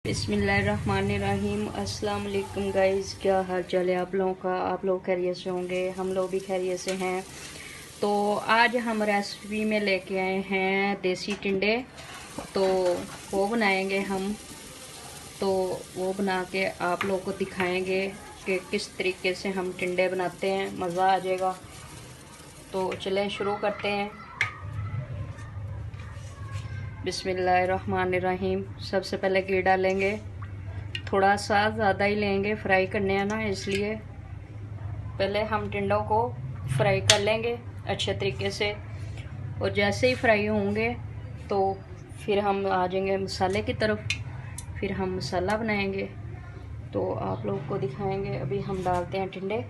बिस्मिल्लाहिर्रहमानिर्रहीम। अस्सलाम वालेकुम गाइज़, क्या हाल चाल है आप लोगों का। आप लोग खैरियत से होंगे, हम लोग भी खैरियत से हैं। तो आज हम रेसिपी में लेके आए हैं देसी टिंडे। तो वो बनाएंगे हम। तो वो बना के आप लोगों को दिखाएंगे कि किस तरीके से हम टिंडे बनाते हैं, मज़ा आ जाएगा। तो चलें शुरू करते हैं। बिस्मिल्लाहिर्रहमानिर्रहीम। सबसे पहले घी डालेंगे, थोड़ा सा ज़्यादा ही लेंगे, फ्राई करने हैं ना, इसलिए पहले हम टिंडों को फ्राई कर लेंगे अच्छे तरीके से। और जैसे ही फ्राई होंगे तो फिर हम आ जाएंगे मसाले की तरफ। फिर हम मसाला बनाएंगे तो आप लोग को दिखाएंगे। अभी हम डालते हैं टिंडे।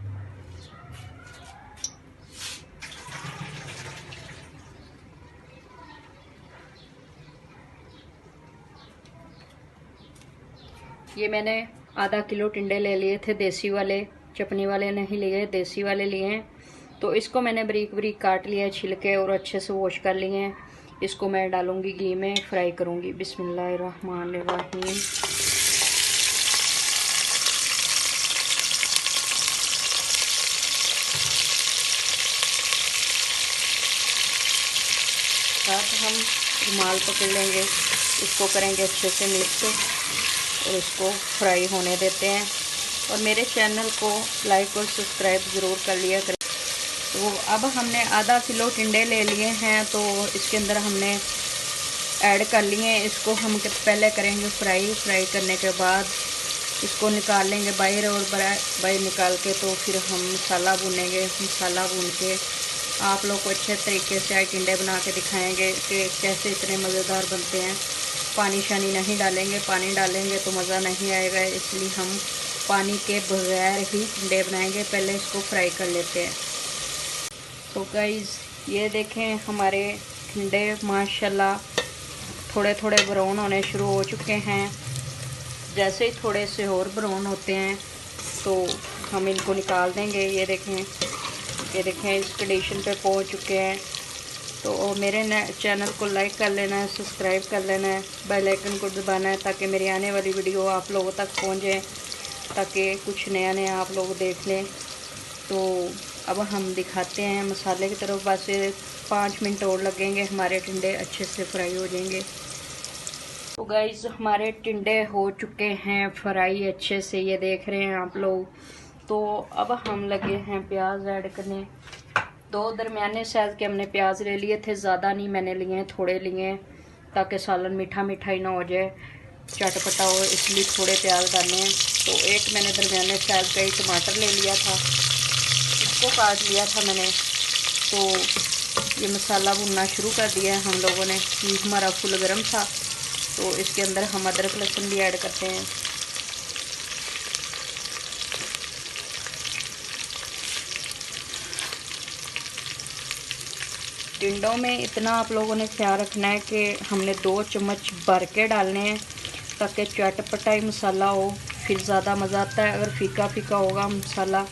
ये मैंने आधा किलो टिंडे ले लिए थे, देसी वाले, चपनी वाले नहीं लिए, देसी वाले लिए हैं। तो इसको मैंने बारीक बारीक काट लिया है, छिलके, और अच्छे से वॉश कर लिए हैं। इसको मैं डालूंगी घी में, फ्राई करूंगी। बिस्मिल्लाहिर्रहमानिर्रहीम। साथ हम रुमाल पकड़ लेंगे, इसको करेंगे अच्छे से मिक्स और इसको फ्राई होने देते हैं। और मेरे चैनल को लाइक और सब्सक्राइब ज़रूर कर लिया करें। तो अब हमने आधा किलो टिंडे ले लिए हैं, तो इसके अंदर हमने ऐड कर लिए हैं। इसको हम पहले करेंगे फ्राई करने के बाद इसको निकाल लेंगे बाहर, और बाहर निकाल के तो फिर हम मसाला भूनेंगे। मसाला भून के आप लोग को अच्छे तरीके से टिंडे बना के दिखाएंगे कि कैसे इतने मज़ेदार बनते हैं। पानी शानी नहीं डालेंगे, पानी डालेंगे तो मज़ा नहीं आएगा, इसलिए हम पानी के बगैर ही टिंडे बनाएंगे। पहले इसको फ्राई कर लेते हैं। तो गाइस ये देखें, हमारे टिंडे माशाल्लाह थोड़े थोड़े ब्राउन होने शुरू हो चुके हैं। जैसे ही थोड़े से और ब्राउन होते हैं तो हम इनको निकाल देंगे। ये देखें इस कंडीशन पे पहुंच चुके हैं। तो मेरे चैनल को लाइक कर लेना है, सब्सक्राइब कर लेना है, बेल आइकन को दबाना है ताकि मेरी आने वाली वीडियो आप लोगों तक पहुंचे, ताकि कुछ नया नया आप लोग देख लें। तो अब हम दिखाते हैं मसाले की तरफ। बस 5 मिनट और लगेंगे, हमारे टिंडे अच्छे से फ्राई हो जाएंगे। तो गाइस हमारे टिंडे हो चुके हैं फ्राई अच्छे से, ये देख रहे हैं आप लोग। तो अब हम लगे हैं प्याज ऐड करने। 2 दरमियाने साइज़ के हमने प्याज ले लिए थे, ज़्यादा नहीं मैंने लिए हैं, थोड़े लिए हैं ताकि सालन मीठा मीठा ही ना हो जाए, चटपटा हो, इसलिए थोड़े प्याज डालने हैं। तो एक मैंने दरमियाने साइज़ का ही टमाटर ले लिया था, इसको काट लिया था मैंने। तो ये मसाला भुनना शुरू कर दिया है हम लोगों ने। ये हमारा फुल गर्म था, तो इसके अंदर हम अदरक लहसुन भी ऐड करते हैं। टिंडों में इतना आप लोगों ने ख्याल रखना है कि हमने 2 चम्मच भर के डालने हैं ताकि चटपटा ही मसाला हो, फिर ज़्यादा मज़ा आता है। अगर फीका फीका होगा मसाला,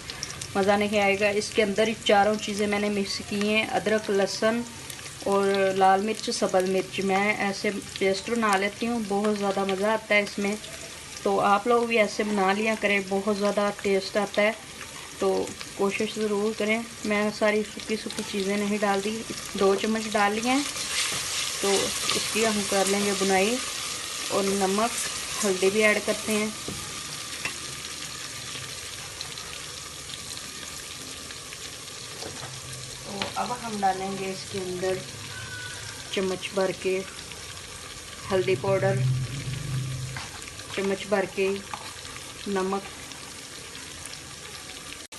मज़ा नहीं आएगा। इसके अंदर ही चारों चीज़ें मैंने मिक्स की हैं, अदरक लहसुन और लाल मिर्च, सब्ज़ मिर्च। मैं ऐसे पेस्ट बना लेती हूँ, बहुत ज़्यादा मज़ा आता है इसमें। तो आप लोग भी ऐसे बना लिया करें, बहुत ज़्यादा टेस्ट आता है। तो कोशिश ज़रूर करें। मैं सारी सूखी सूखी चीज़ें नहीं डाल दी, 2 चम्मच डाल लिए हैं। तो इसकी हम कर लेंगे बुनाई। और नमक हल्दी भी ऐड करते हैं। तो अब हम डालेंगे इसके अंदर चम्मच भर के हल्दी पाउडर, चम्मच भर के नमक।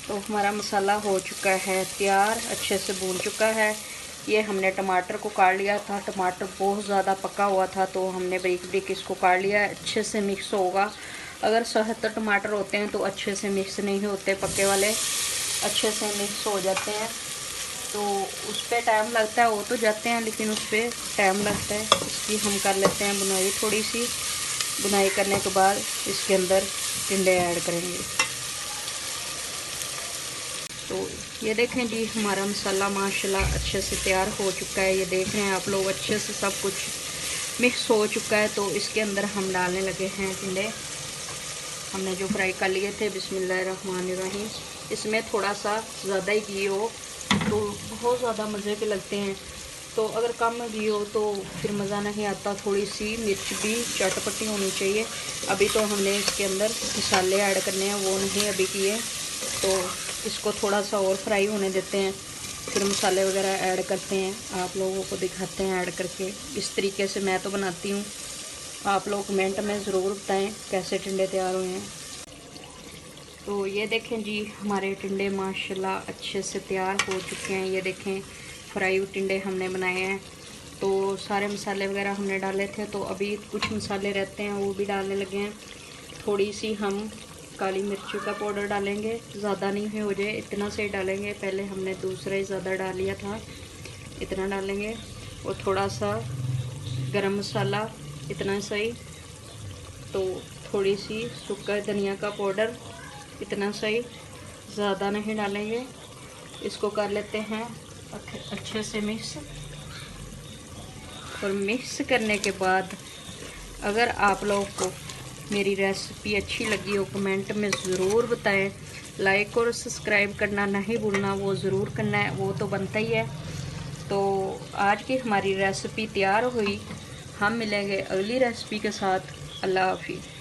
तो हमारा मसाला हो चुका है तैयार, अच्छे से भून चुका है। ये हमने टमाटर को काट लिया था, टमाटर बहुत ज़्यादा पका हुआ था तो हमने बारीक बारीक इसको काट लिया, अच्छे से मिक्स होगा। अगर सख्त टमाटर होते हैं तो अच्छे से मिक्स नहीं होते, पके वाले अच्छे से मिक्स हो जाते हैं। तो उस पर टाइम लगता है, वो तो जाते हैं लेकिन उस पर टाइम लगता है। इसकी हम कर लेते हैं बुनाई। थोड़ी सी बुनाई करने के बाद इसके अंदर टिंडे ऐड करेंगे। तो ये देखें जी, हमारा मसाला माशाल्लाह अच्छे से तैयार हो चुका है। ये देख रहे हैं आप लोग, अच्छे से सब कुछ मिक्स हो चुका है तो इसके अंदर हम डालने लगे हैं टिंडे। हमने जो फ्राई कर लिए थे, बिस्मिल्लाहिर्रहमानिर्रहीम। इसमें थोड़ा सा ज़्यादा ही घी हो तो बहुत ज़्यादा मज़े के लगते हैं, तो अगर कम घी हो तो फिर मज़ा नहीं आता। थोड़ी सी मिर्च भी चटपटी होनी चाहिए। अभी तो हमने इसके अंदर मसाले ऐड करने हैं, वो नहीं अभी किए, तो इसको थोड़ा सा और फ्राई होने देते हैं, फिर मसाले वगैरह ऐड करते हैं। आप लोगों को दिखाते हैं ऐड करके। इस तरीके से मैं तो बनाती हूँ। आप लोग कमेंट में ज़रूर बताएं कैसे टिंडे तैयार हुए हैं। तो ये देखें जी, हमारे टिंडे माशाल्लाह अच्छे से तैयार हो चुके हैं। ये देखें फ्राई हुए टिंडे हमने बनाए हैं। तो सारे मसाले वगैरह हमने डाले थे, तो अभी कुछ मसाले रहते हैं वो भी डालने लगे हैं। थोड़ी सी हम काली मिर्च का पाउडर डालेंगे, ज़्यादा नहीं हो जाए इतना से डालेंगे। पहले हमने दूसरा ही ज़्यादा डाल लिया था, इतना डालेंगे। और थोड़ा सा गरम मसाला, इतना सही। तो थोड़ी सी सूखा धनिया का पाउडर, इतना सही, ज़्यादा नहीं डालेंगे। इसको कर लेते हैं अच्छे से मिक्स। और मिक्स करने के बाद अगर आप लोगों को मेरी रेसिपी अच्छी लगी हो कमेंट में ज़रूर बताएं। लाइक और सब्सक्राइब करना नहीं भूलना, वो ज़रूर करना है, वो तो बनता ही है। तो आज की हमारी रेसिपी तैयार हुई। हम मिलेंगे अगली रेसिपी के साथ। अल्लाह हाफिज़।